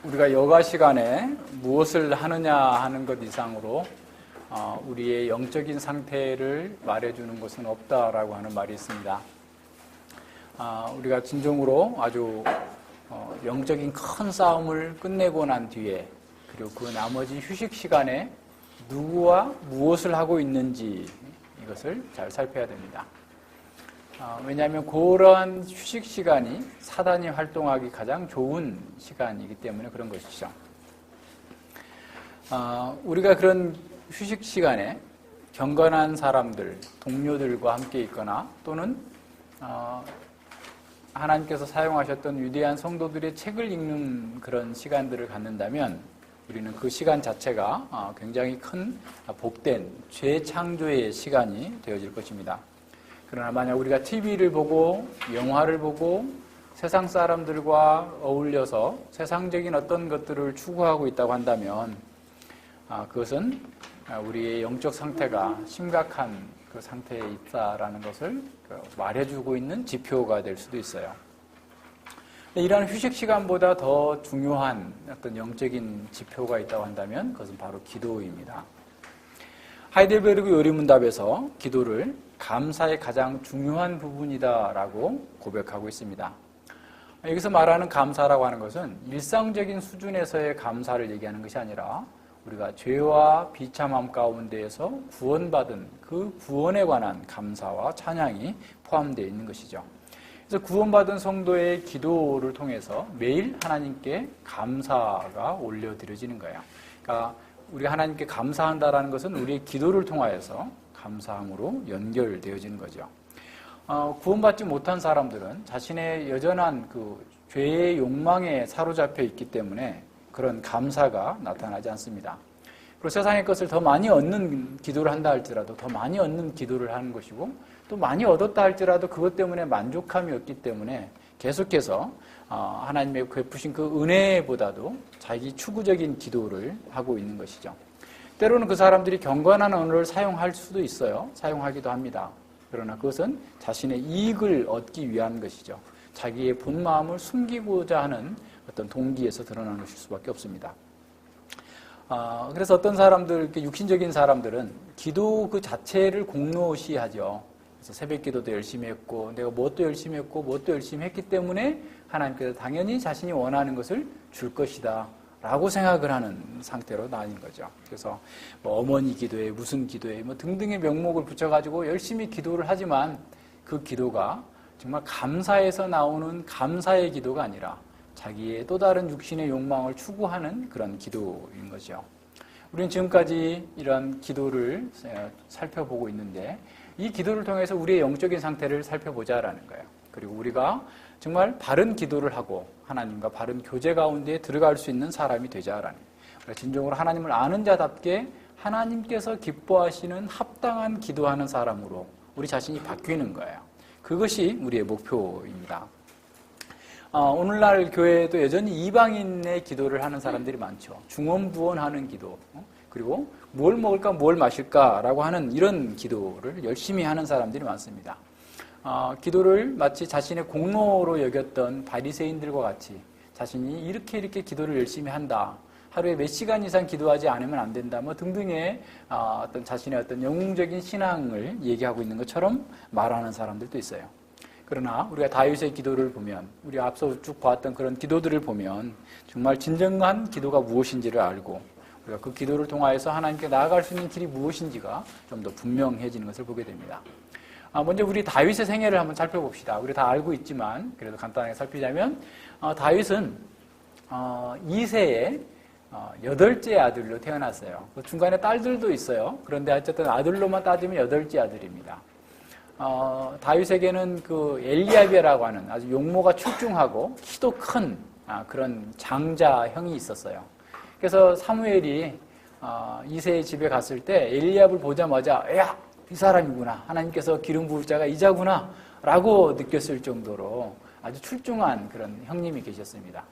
우리가 여가 시간에 무엇을 하느냐 하는 것 이상으로 우리의 영적인 상태를 말해주는 것은 없다라고 하는 말이 있습니다. 우리가 진정으로 아주 영적인 큰 싸움을 끝내고 난 뒤에, 그리고 그 나머지 휴식 시간에 누구와 무엇을 하고 있는지 이것을 잘 살펴야 됩니다. 왜냐하면 그러한 휴식 시간이 사단이 활동하기 가장 좋은 시간이기 때문에 그런 것이죠. 우리가 그런 휴식 시간에 경건한 사람들, 동료들과 함께 있거나 또는 하나님께서 사용하셨던 위대한 성도들의 책을 읽는 그런 시간들을 갖는다면 우리는 그 시간 자체가 굉장히 큰 복된 재창조의 시간이 되어질 것입니다. 그러나 만약 우리가 TV를 보고 영화를 보고 세상 사람들과 어울려서 세상적인 어떤 것들을 추구하고 있다고 한다면 그것은 우리의 영적 상태가 심각한 그 상태에 있다라는 것을 말해주고 있는 지표가 될 수도 있어요. 이러한 휴식 시간보다 더 중요한 어떤 영적인 지표가 있다고 한다면 그것은 바로 기도입니다. 하이델베르그 요리문답에서 기도를 감사의 가장 중요한 부분이다라고 고백하고 있습니다. 여기서 말하는 감사라고 하는 것은 일상적인 수준에서의 감사를 얘기하는 것이 아니라 우리가 죄와 비참함 가운데에서 구원받은 그 구원에 관한 감사와 찬양이 포함되어 있는 것이죠. 그래서 구원받은 성도의 기도를 통해서 매일 하나님께 감사가 올려드려지는 거예요. 그러니까 우리가 하나님께 감사한다라는 것은 우리의 기도를 통하여서 감사함으로 연결되어지는 거죠. 구원받지 못한 사람들은 자신의 여전한 그 죄의 욕망에 사로잡혀 있기 때문에 그런 감사가 나타나지 않습니다. 그리고 세상의 것을 더 많이 얻는 기도를 한다 할지라도 더 많이 얻는 기도를 하는 것이고 또 많이 얻었다 할지라도 그것 때문에 만족함이 없기 때문에 계속해서 하나님의 베푸신 그 은혜보다도 자기 추구적인 기도를 하고 있는 것이죠. 때로는 그 사람들이 경건한 언어를 사용할 수도 있어요. 사용하기도 합니다. 그러나 그것은 자신의 이익을 얻기 위한 것이죠. 자기의 본 마음을 숨기고자 하는 어떤 동기에서 드러나는 것일 수밖에 없습니다. 그래서 어떤 사람들, 육신적인 사람들은 기도 그 자체를 공로시하죠. 그래서 새벽 기도도 열심히 했고 내가 무엇도 열심히 했고 무엇도 열심히 했기 때문에 하나님께서 당연히 자신이 원하는 것을 줄 것이다 라고 생각을 하는 상태로 나뉜 거죠. 그래서 뭐 어머니 기도에 무슨 기도에 뭐 등등의 명목을 붙여가지고 열심히 기도를 하지만 그 기도가 정말 감사에서 나오는 감사의 기도가 아니라 자기의 또 다른 육신의 욕망을 추구하는 그런 기도인 거죠. 우리는 지금까지 이런 기도를 살펴보고 있는데 이 기도를 통해서 우리의 영적인 상태를 살펴보자라는 거예요. 그리고 우리가 정말 바른 기도를 하고 하나님과 바른 교제 가운데 들어갈 수 있는 사람이 되자라는 거예요. 진정으로 하나님을 아는 자답게 하나님께서 기뻐하시는 합당한 기도하는 사람으로 우리 자신이 바뀌는 거예요. 그것이 우리의 목표입니다. 오늘날 교회에도 여전히 이방인의 기도를 하는 사람들이 많죠. 중언부언하는 기도, 그리고 뭘 먹을까 뭘 마실까라고 하는 이런 기도를 열심히 하는 사람들이 많습니다. 기도를 마치 자신의 공로로 여겼던 바리새인들과 같이 자신이 이렇게 기도를 열심히 한다. 하루에 몇 시간 이상 기도하지 않으면 안 된다. 뭐 등등의 어떤 자신의 어떤 영웅적인 신앙을 얘기하고 있는 것처럼 말하는 사람들도 있어요. 그러나 우리가 다윗의 기도를 보면, 우리가 앞서 쭉 봤던 그런 기도들을 보면 정말 진정한 기도가 무엇인지를 알고 우리가 그 기도를 통하여서 하나님께 나아갈 수 있는 길이 무엇인지가 좀 더 분명해지는 것을 보게 됩니다. 먼저 우리 다윗의 생애를 한번 살펴봅시다. 우리 다 알고 있지만 그래도 간단하게 살피자면 다윗은 2세에 8째 아들로 태어났어요. 중간에 딸들도 있어요. 그런데 어쨌든 아들로만 따지면 8째 아들입니다. 다윗에게는 그 엘리압이라고 하는 아주 용모가 출중하고 키도 큰 그런 장자 형이 있었어요. 그래서 사무엘이 이새의 집에 갔을 때 엘리압을 보자마자 야, 이 사람이구나. 하나님께서 기름 부을 자가 이자구나 라고 느꼈을 정도로 아주 출중한 그런 형님이 계셨습니다.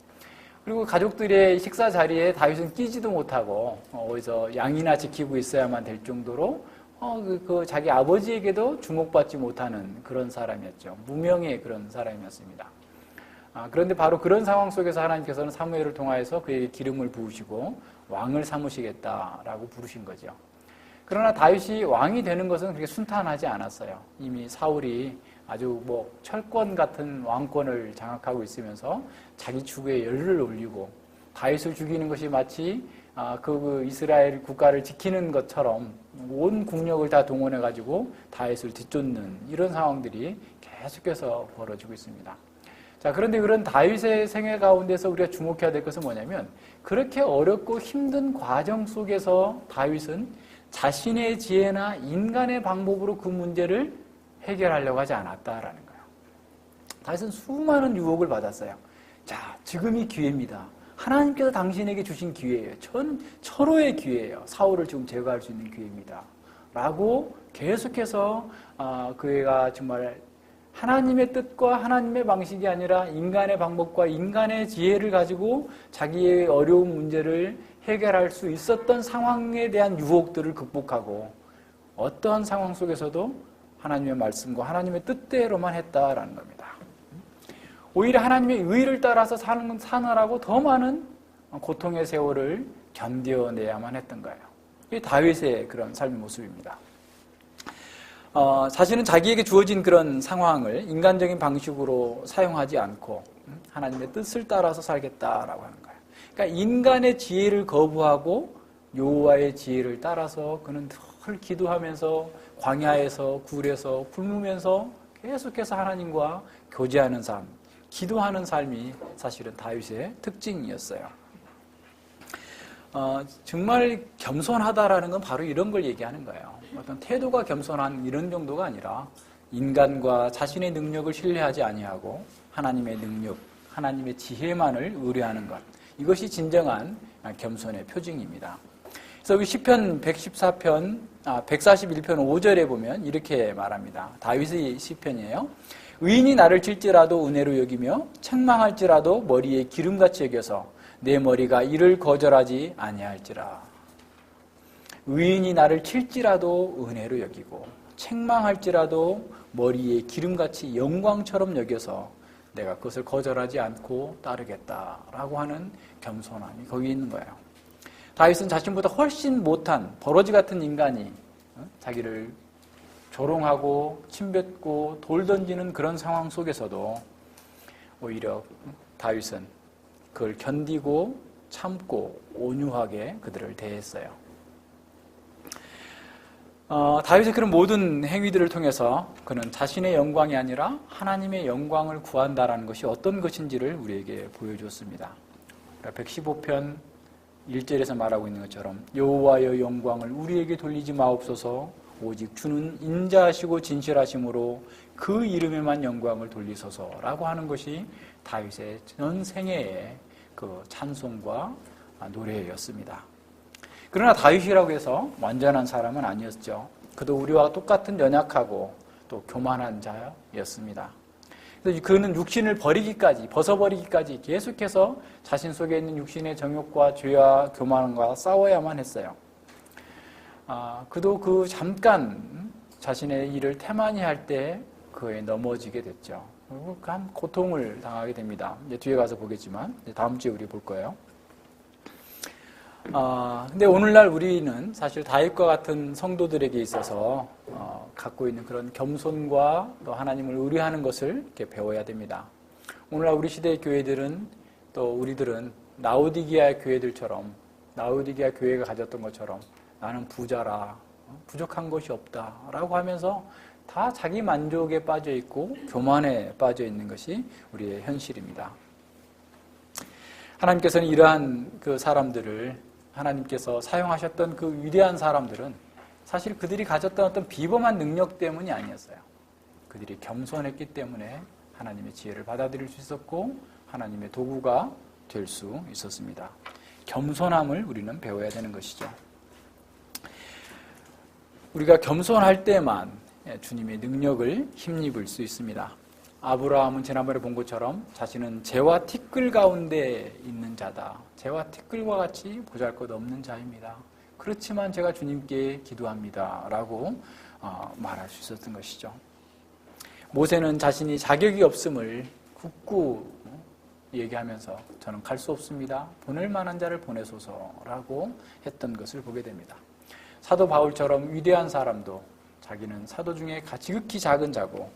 그리고 가족들의 식사 자리에 다윗은 끼지도 못하고 어디서 양이나 지키고 있어야만 될 정도로 자기 아버지에게도 주목받지 못하는 그런 사람이었죠. 무명의 그런 사람이었습니다. 그런데 바로 그런 상황 속에서 하나님께서는 사무엘을 통하여서 그에게 기름을 부으시고 왕을 삼으시겠다라고 부르신 거죠. 그러나 다윗이 왕이 되는 것은 그렇게 순탄하지 않았어요. 이미 사울이 아주 철권 같은 왕권을 장악하고 있으면서 자기 추구에 열을 올리고 다윗을 죽이는 것이 마치 그 이스라엘 국가를 지키는 것처럼 온 국력을 다 동원해가지고 다윗을 뒤쫓는 이런 상황들이 계속해서 벌어지고 있습니다. 자, 그런데 그런 다윗의 생애 가운데서 우리가 주목해야 될 것은 뭐냐면 그렇게 어렵고 힘든 과정 속에서 다윗은 자신의 지혜나 인간의 방법으로 그 문제를 해결하려고 하지 않았다라는 거예요. 다윗은 수많은 유혹을 받았어요. 자, 지금이 기회입니다. 하나님께서 당신에게 주신 기회예요. 철호의 기회예요. 사울을 지금 제거할 수 있는 기회입니다. 라고 계속해서 그가 정말 하나님의 뜻과 하나님의 방식이 아니라 인간의 방법과 인간의 지혜를 가지고 자기의 어려운 문제를 해결할 수 있었던 상황에 대한 유혹들을 극복하고 어떠한 상황 속에서도 하나님의 말씀과 하나님의 뜻대로만 했다라는 겁니다. 오히려 하나님의 의를 따라서 사느라고 더 많은 고통의 세월을 견뎌내야만 했던 거예요. 이게 다윗의 그런 삶의 모습입니다. 자신은 자기에게 주어진 그런 상황을 인간적인 방식으로 사용하지 않고 하나님의 뜻을 따라서 살겠다라고 하는 거예요. 그러니까 인간의 지혜를 거부하고 여호와의 지혜를 따라서 그는 늘 기도하면서 광야에서 굴에서 굶으면서 계속해서 하나님과 교제하는 삶, 기도하는 삶이 사실은 다윗의 특징이었어요. 정말 겸손하다라는 건 바로 이런 걸 얘기하는 거예요. 어떤 태도가 겸손한 이런 정도가 아니라 인간과 자신의 능력을 신뢰하지 아니하고 하나님의 능력, 하나님의 지혜만을 의뢰하는 것. 이것이 진정한 겸손의 표징입니다. 그래서 여기 시편 114편, 141편 5절에 보면 이렇게 말합니다. 다윗의 시편이에요. 의인이 나를 칠지라도 은혜로 여기며 책망할지라도 머리에 기름같이 여겨서 내 머리가 이를 거절하지 아니할지라. 의인이 나를 칠지라도 은혜로 여기고 책망할지라도 머리에 기름같이 영광처럼 여겨서 내가 그것을 거절하지 않고 따르겠다라고 하는 겸손함이 거기 있는 거예요. 다윗은 자신보다 훨씬 못한 버러지 같은 인간이 자기를 조롱하고 침뱉고 돌 던지는 그런 상황 속에서도 오히려 다윗은 그걸 견디고 참고 온유하게 그들을 대했어요. 다윗의 그런 모든 행위들을 통해서 그는 자신의 영광이 아니라 하나님의 영광을 구한다라는 것이 어떤 것인지를 우리에게 보여주었습니다. 115편 1절에서 말하고 있는 것처럼 여호와의 영광을 우리에게 돌리지 마옵소서. 오직 주는 인자하시고 진실하심으로 그 이름에만 영광을 돌리소서라고 하는 것이 다윗의 전 생애의 그 찬송과 노래였습니다. 그러나 다윗이라고 해서 완전한 사람은 아니었죠. 그도 우리와 똑같은 연약하고 또 교만한 자였습니다. 그래서 그는 육신을 벗어버리기까지 계속해서 자신 속에 있는 육신의 정욕과 죄와 교만과 싸워야만 했어요. 그도 그 잠깐 자신의 일을 태만히 할 때 그에 넘어지게 됐죠. 그리고 한 고통을 당하게 됩니다. 이제 뒤에 가서 보겠지만 다음 주에 우리 볼 거예요. 근데 오늘날 우리는 사실 다윗과 같은 성도들에게 있어서 갖고 있는 그런 겸손과 또 하나님을 의뢰하는 것을 이렇게 배워야 됩니다. 오늘날 우리 시대의 교회들은 또 우리들은 라오디게아 교회들처럼 라오디게아 교회가 가졌던 것처럼 나는 부자라 부족한 것이 없다라고 하면서 다 자기 만족에 빠져 있고 교만에 빠져 있는 것이 우리의 현실입니다. 하나님께서는 이러한 그 사람들을 하나님께서 사용하셨던 그 위대한 사람들은 사실 그들이 가졌던 어떤 비범한 능력 때문이 아니었어요. 그들이 겸손했기 때문에 하나님의 지혜를 받아들일 수 있었고 하나님의 도구가 될 수 있었습니다. 겸손함을 우리는 배워야 되는 것이죠. 우리가 겸손할 때만 주님의 능력을 힘입을 수 있습니다. 아브라함은 지난번에 본 것처럼 자신은 재와 티끌 가운데 있는 자다. 재와 티끌과 같이 보잘것없는 자입니다. 그렇지만 제가 주님께 기도합니다. 라고 말할 수 있었던 것이죠. 모세는 자신이 자격이 없음을 굳고 얘기하면서 저는 갈 수 없습니다. 보낼 만한 자를 보내소서라고 했던 것을 보게 됩니다. 사도 바울처럼 위대한 사람도 자기는 사도 중에 지극히 작은 자고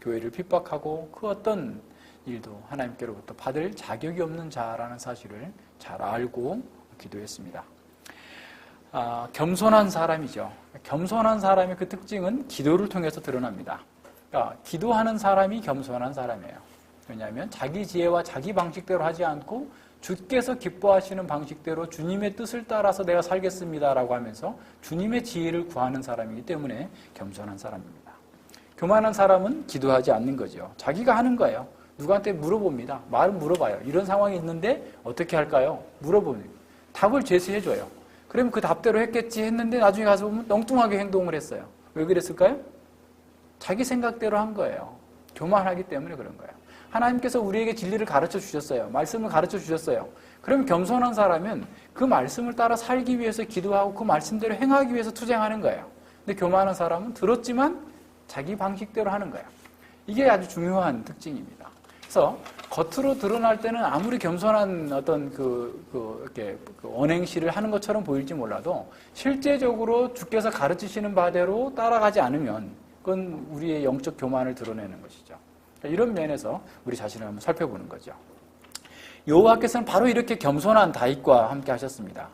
교회를 핍박하고 그 어떤 일도 하나님께로부터 받을 자격이 없는 자라는 사실을 잘 알고 기도했습니다. 겸손한 사람이죠. 겸손한 사람의 그 특징은 기도를 통해서 드러납니다. 그러니까 기도하는 사람이 겸손한 사람이에요. 왜냐하면 자기 지혜와 자기 방식대로 하지 않고 주께서 기뻐하시는 방식대로 주님의 뜻을 따라서 내가 살겠습니다라고 하면서 주님의 지혜를 구하는 사람이기 때문에 겸손한 사람입니다. 교만한 사람은 기도하지 않는 거죠. 자기가 하는 거예요. 누구한테 물어봅니다. 말은 물어봐요. 이런 상황이 있는데 어떻게 할까요? 물어보면 답을 제시해줘요. 그러면 그 답대로 했겠지 했는데 나중에 가서 보면 엉뚱하게 행동을 했어요. 왜 그랬을까요? 자기 생각대로 한 거예요. 교만하기 때문에 그런 거예요. 하나님께서 우리에게 진리를 가르쳐 주셨어요. 말씀을 가르쳐 주셨어요. 그러면 겸손한 사람은 그 말씀을 따라 살기 위해서 기도하고 그 말씀대로 행하기 위해서 투쟁하는 거예요. 근데 교만한 사람은 들었지만 자기 방식대로 하는 거예요. 이게 아주 중요한 특징입니다. 그래서 겉으로 드러날 때는 아무리 겸손한 어떤 이렇게 언행실을 하는 것처럼 보일지 몰라도 실제적으로 주께서 가르치시는 바대로 따라가지 않으면 그건 우리의 영적 교만을 드러내는 것이죠. 이런 면에서 우리 자신을 한번 살펴보는 거죠. 여호와께서는 바로 이렇게 겸손한 다윗과 함께 하셨습니다.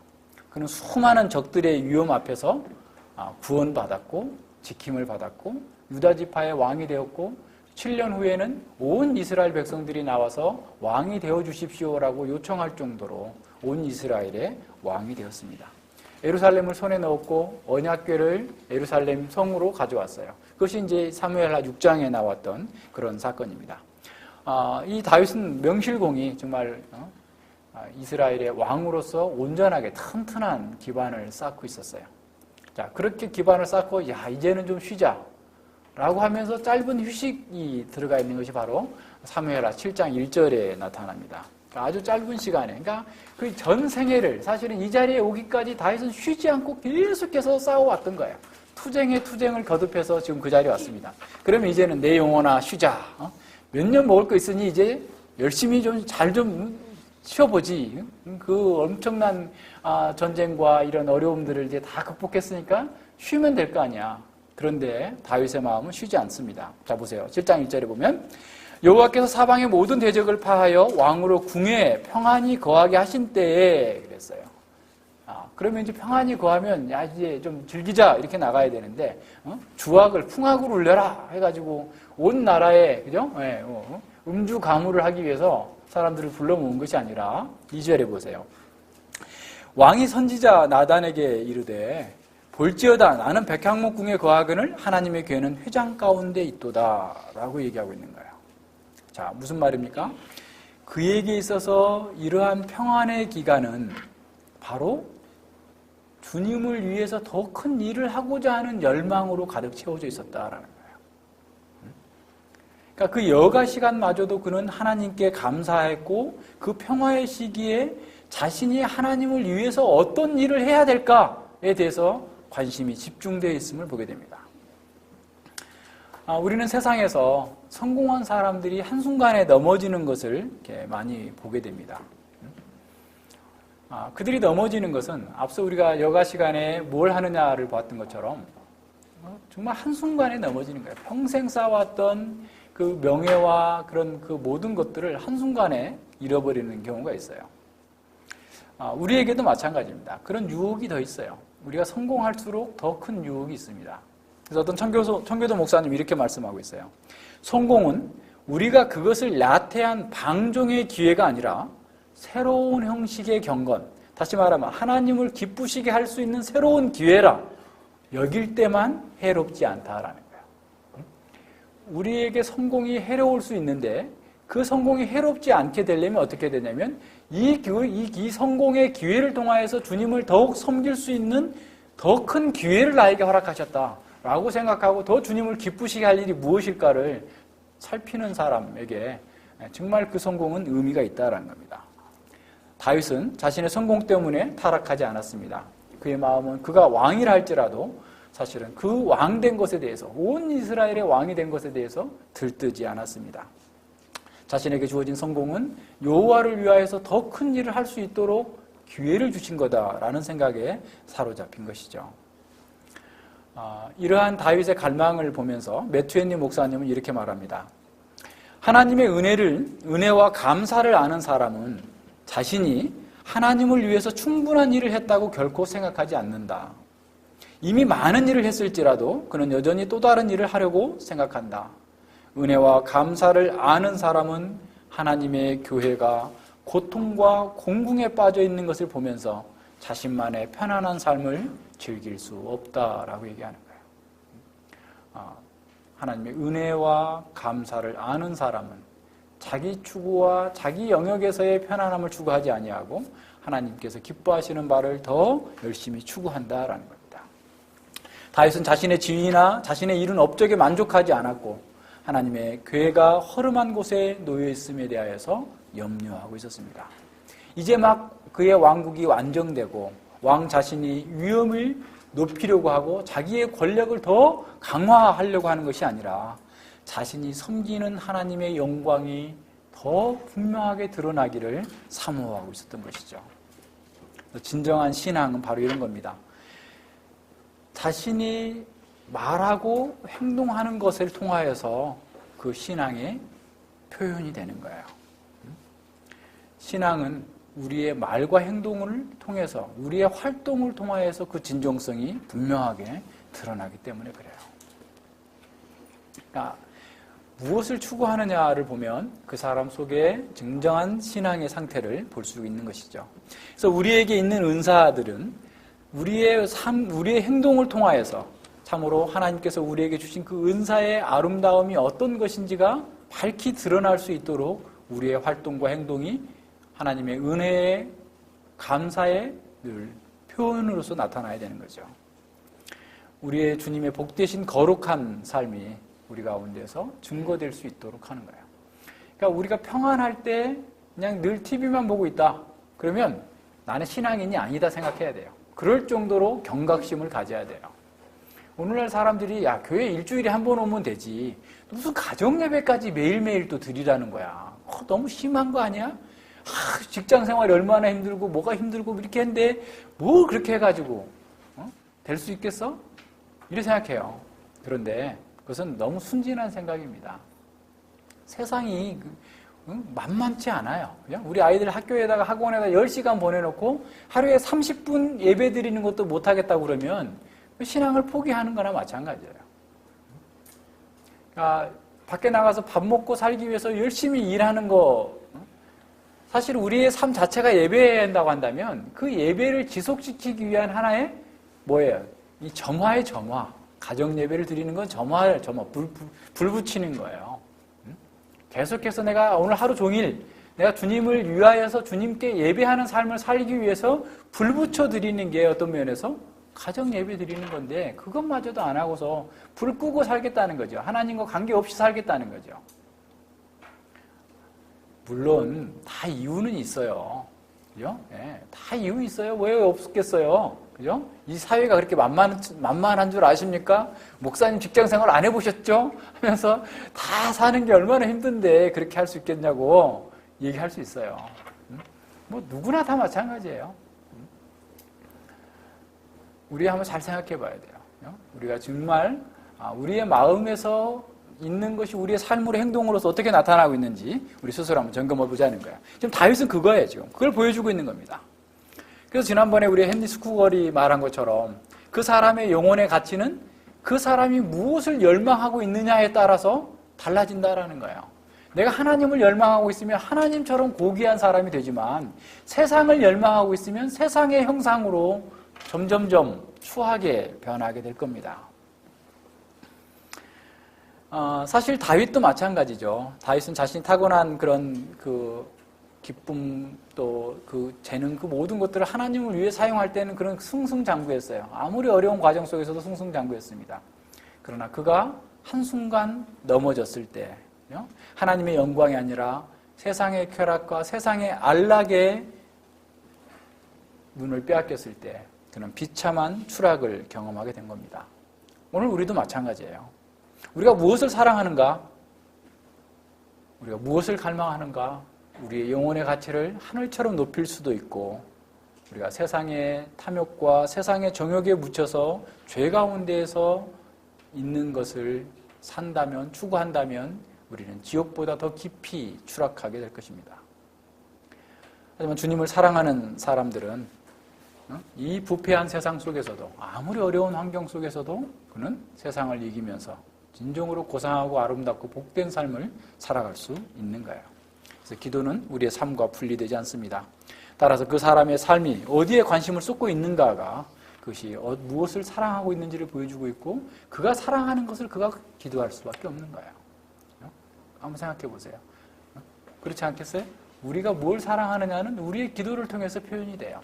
그는 수많은 적들의 위험 앞에서 구원받았고 지킴을 받았고 유다 지파의 왕이 되었고 7년 후에는 온 이스라엘 백성들이 나와서 왕이 되어 주십시오라고 요청할 정도로 온 이스라엘의 왕이 되었습니다. 예루살렘을 손에 넣었고 언약궤를 예루살렘 성으로 가져왔어요. 그것이 이제 사무엘하 6장에 나왔던 그런 사건입니다. 이 다윗은 명실공히 정말 이스라엘의 왕으로서 온전하게 튼튼한 기반을 쌓고 있었어요. 자, 그렇게 기반을 쌓고 이제는 좀 쉬자 라고 하면서 짧은 휴식이 들어가 있는 것이 바로 사무엘하 7장 1절에 나타납니다. 아주 짧은 시간에, 그러니까 그 전 생애를 사실은 이 자리에 오기까지 다윗은 쉬지 않고 계속해서 싸워왔던 거예요. 투쟁에 투쟁을 거듭해서 지금 그 자리에 왔습니다. 그러면 이제는 내 영혼아 쉬자. 몇 년 먹을 거 있으니 이제 열심히 좀 잘 좀 쉬어보지. 그 엄청난 전쟁과 이런 어려움들을 이제 다 극복했으니까 쉬면 될 거 아니야. 그런데 다윗의 마음은 쉬지 않습니다. 자, 보세요. 7장 1절에 보면 여호와께서 사방의 모든 대적을 파하여 왕으로 궁에 평안히 거하게 하신 때에 그랬어요. 그러면 이제 평안히 거하면 이제 좀 즐기자 이렇게 나가야 되는데 주악을 풍악을 울려라 해가지고 온 나라에 그죠? 음주 가무를 하기 위해서 사람들을 불러 모은 것이 아니라 2절에 보세요. 왕이 선지자 나단에게 이르되 볼지어다 나는 백향목궁에 거하거늘 하나님의 궤는 회장 가운데 있도다 라고 얘기하고 있는 거예요. 자, 무슨 말입니까? 그에게 있어서 이러한 평안의 기간은 바로 주님을 위해서 더 큰 일을 하고자 하는 열망으로 가득 채워져 있었다라는 거예요. 그러니까 그 여가 시간마저도 그는 하나님께 감사했고 그 평화의 시기에 자신이 하나님을 위해서 어떤 일을 해야 될까에 대해서 관심이 집중되어 있음을 보게 됩니다. 우리는 세상에서 성공한 사람들이 한순간에 넘어지는 것을 이렇게 많이 보게 됩니다. 그들이 넘어지는 것은 앞서 우리가 여가 시간에 뭘 하느냐를 봤던 것처럼 정말 한순간에 넘어지는 거예요. 평생 쌓아왔던 그 명예와 그런 그 모든 것들을 한순간에 잃어버리는 경우가 있어요. 우리에게도 마찬가지입니다. 그런 유혹이 더 있어요. 우리가 성공할수록 더 큰 유혹이 있습니다. 그래서 어떤 청교도 목사님 이렇게 말씀하고 있어요. 성공은 우리가 그것을 나태한 방종의 기회가 아니라 새로운 형식의 경건, 다시 말하면 하나님을 기쁘시게 할 수 있는 새로운 기회라 여길 때만 해롭지 않다라는 거예요. 우리에게 성공이 해로울 수 있는데 그 성공이 해롭지 않게 되려면 어떻게 되냐면 이 성공의 기회를 통하여서 주님을 더욱 섬길 수 있는 더 큰 기회를 나에게 허락하셨다라고 생각하고 더 주님을 기쁘시게 할 일이 무엇일까를 살피는 사람에게 정말 그 성공은 의미가 있다는 겁니다. 다윗은 자신의 성공 때문에 타락하지 않았습니다. 그의 마음은 그가 왕이라 할지라도 사실은 그 왕 된 것에 대해서 온 이스라엘의 왕이 된 것에 대해서 들뜨지 않았습니다. 자신에게 주어진 성공은 여호와를 위하여서 더 큰 일을 할 수 있도록 기회를 주신 거다라는 생각에 사로잡힌 것이죠. 이러한 다윗의 갈망을 보면서 매튜 목사님은 이렇게 말합니다. 하나님의 은혜와 감사를 아는 사람은 자신이 하나님을 위해서 충분한 일을 했다고 결코 생각하지 않는다. 이미 많은 일을 했을지라도 그는 여전히 또 다른 일을 하려고 생각한다. 은혜와 감사를 아는 사람은 하나님의 교회가 고통과 공궁에 빠져 있는 것을 보면서 자신만의 편안한 삶을 즐길 수 없다라고 얘기하는 거예요. 하나님의 은혜와 감사를 아는 사람은 자기 추구와 자기 영역에서의 편안함을 추구하지 아니하고 하나님께서 기뻐하시는 바를 더 열심히 추구한다라는 겁니다. 다윗은 자신의 지위나 자신의 이룬 업적에 만족하지 않았고 하나님의 교회가 허름한 곳에 놓여 있음에 대하여서 염려하고 있었습니다. 이제 막 그의 왕국이 완정되고 왕 자신이 위엄을 높이려고 하고 자기의 권력을 더 강화하려고 하는 것이 아니라 자신이 섬기는 하나님의 영광이 더 분명하게 드러나기를 사모하고 있었던 것이죠. 진정한 신앙은 바로 이런 겁니다. 자신이 말하고 행동하는 것을 통하여서 그 신앙의 표현이 되는 거예요. 신앙은 우리의 말과 행동을 통해서 우리의 활동을 통하여서 그 진정성이 분명하게 드러나기 때문에 그래요. 그러니까 무엇을 추구하느냐를 보면 그 사람 속에 진정한 신앙의 상태를 볼 수 있는 것이죠. 그래서 우리에게 있는 은사들은 우리의 삶, 우리의 행동을 통하여서 참으로 하나님께서 우리에게 주신 그 은사의 아름다움이 어떤 것인지가 밝히 드러날 수 있도록 우리의 활동과 행동이 하나님의 은혜의 감사의 늘 표현으로서 나타나야 되는 거죠. 우리의 주님의 복되신 거룩한 삶이 우리 가운데서 증거될 수 있도록 하는 거예요. 그러니까 우리가 평안할 때 그냥 늘 TV만 보고 있다. 그러면 나는 신앙인이 아니다 생각해야 돼요. 그럴 정도로 경각심을 가져야 돼요. 오늘날 사람들이 야 교회 일주일에 한 번 오면 되지. 무슨 가정 예배까지 매일매일 또 드리라는 거야. 너무 심한 거 아니야? 직장 생활이 얼마나 힘들고 뭐가 힘들고 이렇게 했는데 뭘 그렇게 해가지고 될 수 있겠어? 이렇게 생각해요. 그런데 그것은 너무 순진한 생각입니다. 세상이 만만치 않아요. 그냥 우리 아이들 학교에다가 학원에다 10시간 보내놓고 하루에 30분 예배 드리는 것도 못하겠다고 그러면 신앙을 포기하는 거나 마찬가지예요. 그러니까 밖에 나가서 밥 먹고 살기 위해서 열심히 일하는 거 사실 우리의 삶 자체가 예배해야 한다고 한다면 그 예배를 지속시키기 위한 하나의 뭐예요? 이 점화의 점화. 가정 예배를 드리는 건 점화, 불 붙이는 거예요. 계속해서 내가 오늘 하루 종일 내가 주님을 위하여서 주님께 예배하는 삶을 살기 위해서 불 붙여 드리는 게 어떤 면에서 가정 예배 드리는 건데 그것마저도 안 하고서 불 끄고 살겠다는 거죠. 하나님과 관계없이 살겠다는 거죠. 물론 다 이유는 있어요. 그죠? 네, 다 이유 있어요. 왜 없겠어요? 그죠? 이 사회가 그렇게 만만한 줄 아십니까? 목사님 직장 생활 안 해보셨죠? 하면서 다 사는 게 얼마나 힘든데 그렇게 할 수 있겠냐고 얘기할 수 있어요. 뭐 누구나 다 마찬가지예요. 우리 한번 잘 생각해 봐야 돼요. 우리가 정말 우리의 마음에서 있는 것이 우리의 삶으로 행동으로서 어떻게 나타나고 있는지 우리 스스로 한번 점검해 보자는 거예요. 지금 다윗은 그거예요. 지금 그걸 보여주고 있는 겁니다. 그래서 지난번에 우리 헨리 스쿠걸이 말한 것처럼 그 사람의 영혼의 가치는 그 사람이 무엇을 열망하고 있느냐에 따라서 달라진다라는 거예요. 내가 하나님을 열망하고 있으면 하나님처럼 고귀한 사람이 되지만 세상을 열망하고 있으면 세상의 형상으로 점점점 추하게 변하게 될 겁니다. 사실 다윗도 마찬가지죠. 다윗은 자신이 타고난 그런 그 기쁨 또 그 재능 그 모든 것들을 하나님을 위해 사용할 때는 그런 승승장구했어요. 아무리 어려운 과정 속에서도 승승장구했습니다. 그러나 그가 한순간 넘어졌을 때 하나님의 영광이 아니라 세상의 쾌락과 세상의 안락에 눈을 빼앗겼을 때 그는 비참한 추락을 경험하게 된 겁니다. 오늘 우리도 마찬가지예요. 우리가 무엇을 사랑하는가? 우리가 무엇을 갈망하는가? 우리의 영혼의 가치를 하늘처럼 높일 수도 있고, 우리가 세상의 탐욕과 세상의 정욕에 묻혀서 죄 가운데에서 있는 것을 산다면, 추구한다면 우리는 지옥보다 더 깊이 추락하게 될 것입니다. 하지만 주님을 사랑하는 사람들은 이 부패한 세상 속에서도, 아무리 어려운 환경 속에서도 그는 세상을 이기면서 진정으로 고상하고 아름답고 복된 삶을 살아갈 수 있는 거예요. 그래서 기도는 우리의 삶과 분리되지 않습니다. 따라서 그 사람의 삶이 어디에 관심을 쏟고 있는가가, 그것이 무엇을 사랑하고 있는지를 보여주고 있고, 그가 사랑하는 것을 그가 기도할 수밖에 없는 거예요. 한번 생각해 보세요. 그렇지 않겠어요? 우리가 뭘 사랑하느냐는 우리의 기도를 통해서 표현이 돼요.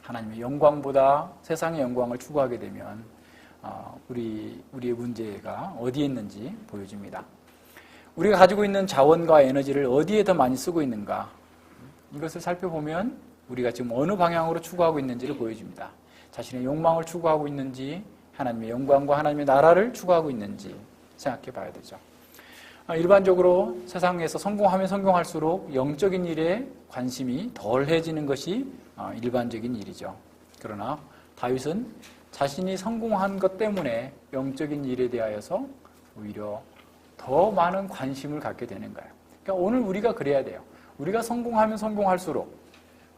하나님의 영광보다 세상의 영광을 추구하게 되면 우리의 문제가 어디에 있는지 보여줍니다. 우리가 가지고 있는 자원과 에너지를 어디에 더 많이 쓰고 있는가, 이것을 살펴보면 우리가 지금 어느 방향으로 추구하고 있는지를 보여줍니다. 자신의 욕망을 추구하고 있는지, 하나님의 영광과 하나님의 나라를 추구하고 있는지 생각해 봐야 되죠. 일반적으로 세상에서 성공하면 성공할수록 영적인 일에 관심이 덜해지는 것이 일반적인 일이죠. 그러나 다윗은 자신이 성공한 것 때문에 영적인 일에 대하여서 오히려 더 많은 관심을 갖게 되는 거예요. 그러니까 오늘 우리가 그래야 돼요. 우리가 성공하면 성공할수록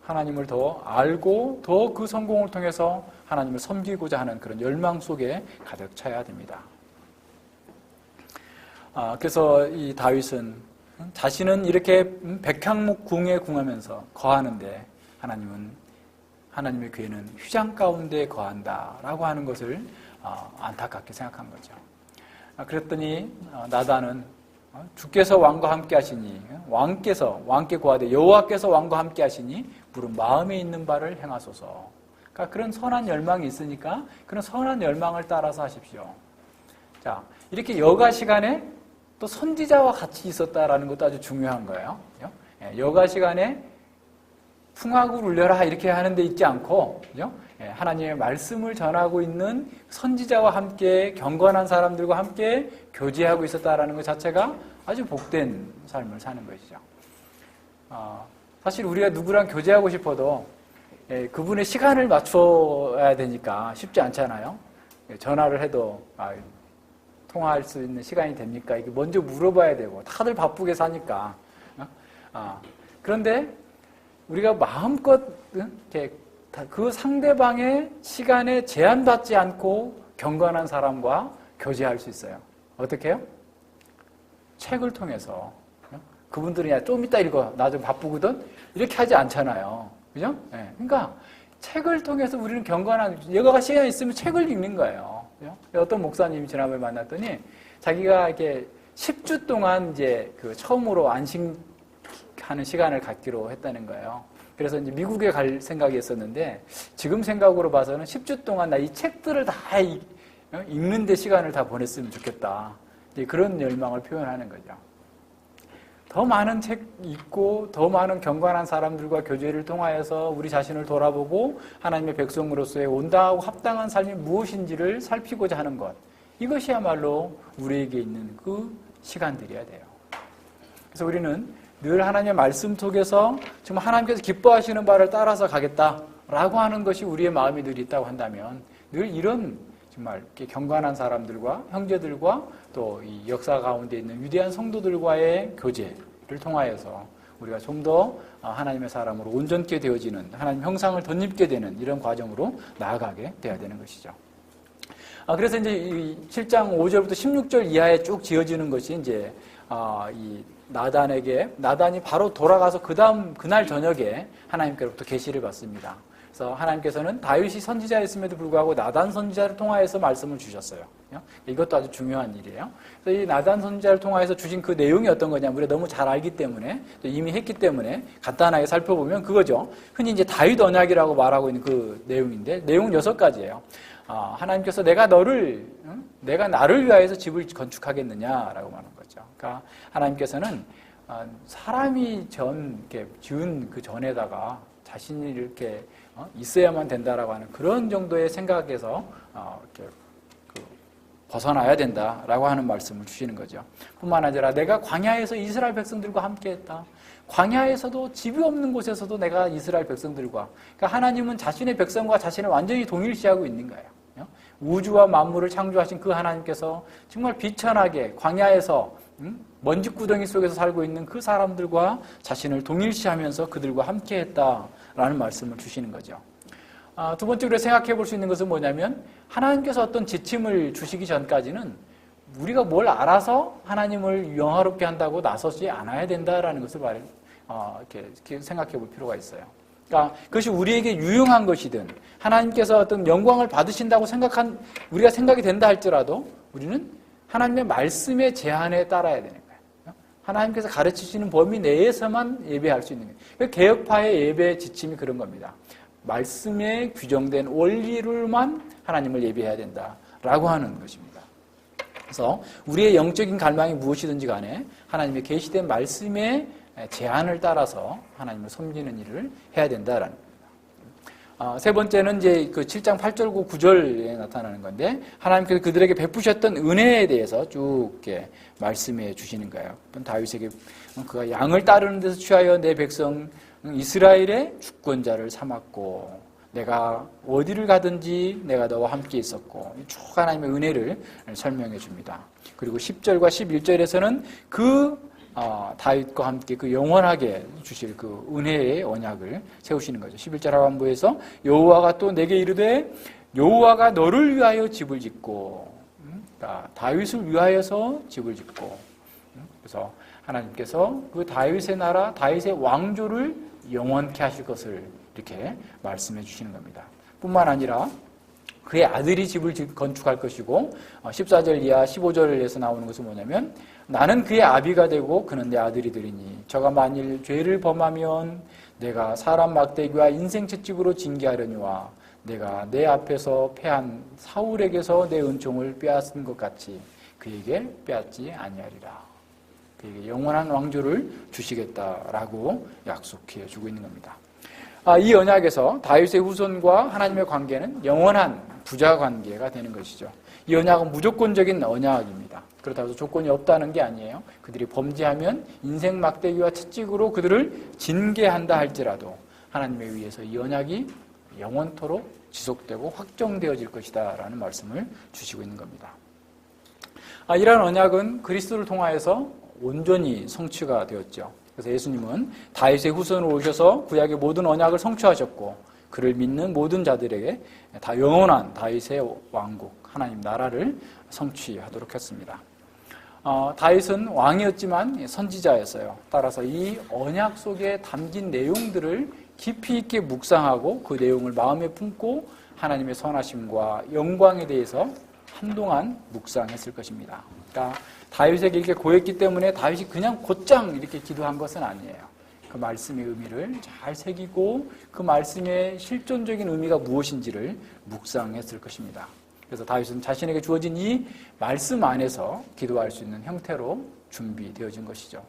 하나님을 더 알고 더 그 성공을 통해서 하나님을 섬기고자 하는 그런 열망 속에 가득 차야 됩니다. 그래서 이 다윗은 자신은 이렇게 백향목 궁에 궁하면서 거하는데 하나님의 괴는 휘장 가운데 거한다라고 하는 것을 안타깝게 생각한 거죠. 그랬더니 나단은 주께서 왕과 함께 하시니 왕께 고하되 여호와께서 왕과 함께 하시니 물은 마음에 있는 바를 행하소서. 그러니까 그런 선한 열망이 있으니까 그런 선한 열망을 따라서 하십시오. 자, 이렇게 여가 시간에 또 선지자와 같이 있었다라는 것도 아주 중요한 거예요. 여가 시간에 풍악을 울려라 이렇게 하는데 있지 않고, 하나님의 말씀을 전하고 있는 선지자와 함께 경건한 사람들과 함께 교제하고 있었다라는 것 자체가 아주 복된 삶을 사는 것이죠. 사실 우리가 누구랑 교제하고 싶어도 그분의 시간을 맞춰야 되니까 쉽지 않잖아요. 전화를 해도 통화할 수 있는 시간이 됩니까? 이게 먼저 물어봐야 되고 다들 바쁘게 사니까. 그런데 우리가 마음껏 그 상대방의 시간에 제한받지 않고 경건한 사람과 교제할 수 있어요. 어떻게 해요? 책을 통해서. 그분들이 야, 좀 이따 읽어. 나 좀 바쁘거든? 이렇게 하지 않잖아요. 그죠? 그러니까 책을 통해서 우리는 경건한, 여가가 시간이 있으면 책을 읽는 거예요. 어떤 목사님이 지난번에 만났더니 자기가 이렇게 10주 동안 이제 그 처음으로 안식하는 시간을 갖기로 했다는 거예요. 그래서 이제 미국에 갈 생각이 있었는데 지금 생각으로 봐서는 10주 동안 나 이 책들을 다 읽는 데 시간을 다 보냈으면 좋겠다. 이제 그런 열망을 표현하는 거죠. 더 많은 책 읽고 더 많은 경건한 사람들과 교제를 통하여서 우리 자신을 돌아보고 하나님의 백성으로서의 온당하고 합당한 삶이 무엇인지를 살피고자 하는 것, 이것이야말로 우리에게 있는 그 시간들이어야 돼요. 그래서 우리는 늘 하나님의 말씀 속에서 정말 하나님께서 기뻐하시는 바를 따라서 가겠다라고 하는 것이 우리의 마음이 늘 있다고 한다면 늘 이런 정말 이렇게 경건한 사람들과 형제들과 또 이 역사 가운데 있는 위대한 성도들과의 교제를 통하여서 우리가 좀 더 하나님의 사람으로 온전케 되어지는, 하나님 형상을 덧입게 되는 이런 과정으로 나아가게 돼야 되는 것이죠. 그래서 이제 이 7장 5절부터 16절 이하에 쭉 지어지는 것이 이제 이 나단이 바로 돌아가서 그날 저녁에 하나님께로부터 계시를 받습니다. 그래서 하나님께서는 다윗이 선지자였음에도 불구하고 나단 선지자를 통하여서 말씀을 주셨어요. 이것도 아주 중요한 일이에요. 그래서 이 나단 선지자를 통하여서 주신 그 내용이 어떤 거냐, 우리가 너무 잘 알기 때문에 또 이미 했기 때문에 간단하게 살펴보면 그거죠. 흔히 이제 다윗 언약이라고 말하고 있는 그 내용인데 내용은 6가지예요. 하나님께서 내가 나를 위하여서 집을 건축하겠느냐라고 말하는 거죠. 그러니까 하나님께서는 사람이 지은 그 전에다가 자신이 이렇게 있어야만 된다라고 하는 그런 정도의 생각에서 이렇게 벗어나야 된다라고 하는 말씀을 주시는 거죠. 뿐만 아니라 내가 광야에서 이스라엘 백성들과 함께했다. 광야에서도 집이 없는 곳에서도 내가 이스라엘 백성들과, 그러니까 하나님은 자신의 백성과 자신을 완전히 동일시하고 있는 거예요. 우주와 만물을 창조하신 그 하나님께서 정말 비천하게 광야에서 먼지구덩이 속에서 살고 있는 그 사람들과 자신을 동일시하면서 그들과 함께했다라는 말씀을 주시는 거죠. 두 번째로 생각해 볼 수 있는 것은 뭐냐면, 하나님께서 어떤 지침을 주시기 전까지는 우리가 뭘 알아서 하나님을 영화롭게 한다고 나서지 않아야 된다라는 것을 이렇게 생각해 볼 필요가 있어요. 그러니까 그것이 우리에게 유용한 것이든 하나님께서 어떤 영광을 받으신다고 우리가 생각이 된다 할지라도 우리는 하나님의 말씀의 제한에 따라야 되는 거예요. 하나님께서 가르치시는 범위 내에서만 예배할 수 있는 거예요. 개혁파의 예배 지침이 그런 겁니다. 말씀에 규정된 원리로만 하나님을 예배해야 된다라고 하는 것입니다. 그래서 우리의 영적인 갈망이 무엇이든지 간에 하나님의 계시된 말씀의 제한을 따라서 하나님을 섬기는 일을 해야 된다라는 겁니다. 세 번째는 이제 그 7장 8절 9절에 나타나는 건데, 하나님께서 그들에게 베푸셨던 은혜에 대해서 쭉 이렇게 말씀해 주시는 거예요. 다윗에게 그가 양을 따르는 데서 취하여 내 백성 이스라엘의 주권자를 삼았고, 내가 어디를 가든지 내가 너와 함께 있었고, 쭉 하나님의 은혜를 설명해 줍니다. 그리고 10절과 11절에서는 다윗과 함께 그 영원하게 주실 그 은혜의 언약을 세우시는 거죠. 11절 하반부에서 여호와가 또 내게 이르되 여호와가 너를 위하여 집을 짓고, 다윗을 위하여서 집을 짓고, 그래서 하나님께서 그 다윗의 나라, 다윗의 왕조를 영원케 하실 것을 이렇게 말씀해 주시는 겁니다. 뿐만 아니라 그의 아들이 집을 건축할 것이고, 14절 이하 15절에서 나오는 것은 뭐냐면, 나는 그의 아비가 되고 그는 내 아들이 되리니 저가 만일 죄를 범하면 내가 사람 막대기와 인생 채찍으로 징계하려니와 내가 내 앞에서 패한 사울에게서 내 은총을 빼앗은 것 같이 그에게 빼앗지 아니하리라. 그에게 영원한 왕조를 주시겠다라고 약속해 주고 있는 겁니다. 이 언약에서 다윗의 후손과 하나님의 관계는 영원한 부자 관계가 되는 것이죠. 이 언약은 무조건적인 언약입니다. 그렇다고 해서 조건이 없다는 게 아니에요. 그들이 범죄하면 인생 막대기와 채찍으로 그들을 징계한다 할지라도 하나님에 의해서 이 언약이 영원토록 지속되고 확정되어질 것이다 라는 말씀을 주시고 있는 겁니다. 이러한 언약은 그리스도를 통하여서 온전히 성취가 되었죠. 그래서 예수님은 다윗의 후손으로 오셔서 구약의 모든 언약을 성취하셨고, 그를 믿는 모든 자들에게 다 영원한 다윗의 왕국, 하나님 나라를 성취하도록 했습니다. 다윗은 왕이었지만 선지자였어요. 따라서 이 언약 속에 담긴 내용들을 깊이 있게 묵상하고 그 내용을 마음에 품고 하나님의 선하심과 영광에 대해서 한동안 묵상했을 것입니다. 그러니까 다윗에게 이렇게 고했기 때문에 다윗이 그냥 곧장 이렇게 기도한 것은 아니에요. 그 말씀의 의미를 잘 새기고 그 말씀의 실존적인 의미가 무엇인지를 묵상했을 것입니다. 그래서 다윗은 자신에게 주어진 이 말씀 안에서 기도할 수 있는 형태로 준비되어진 것이죠.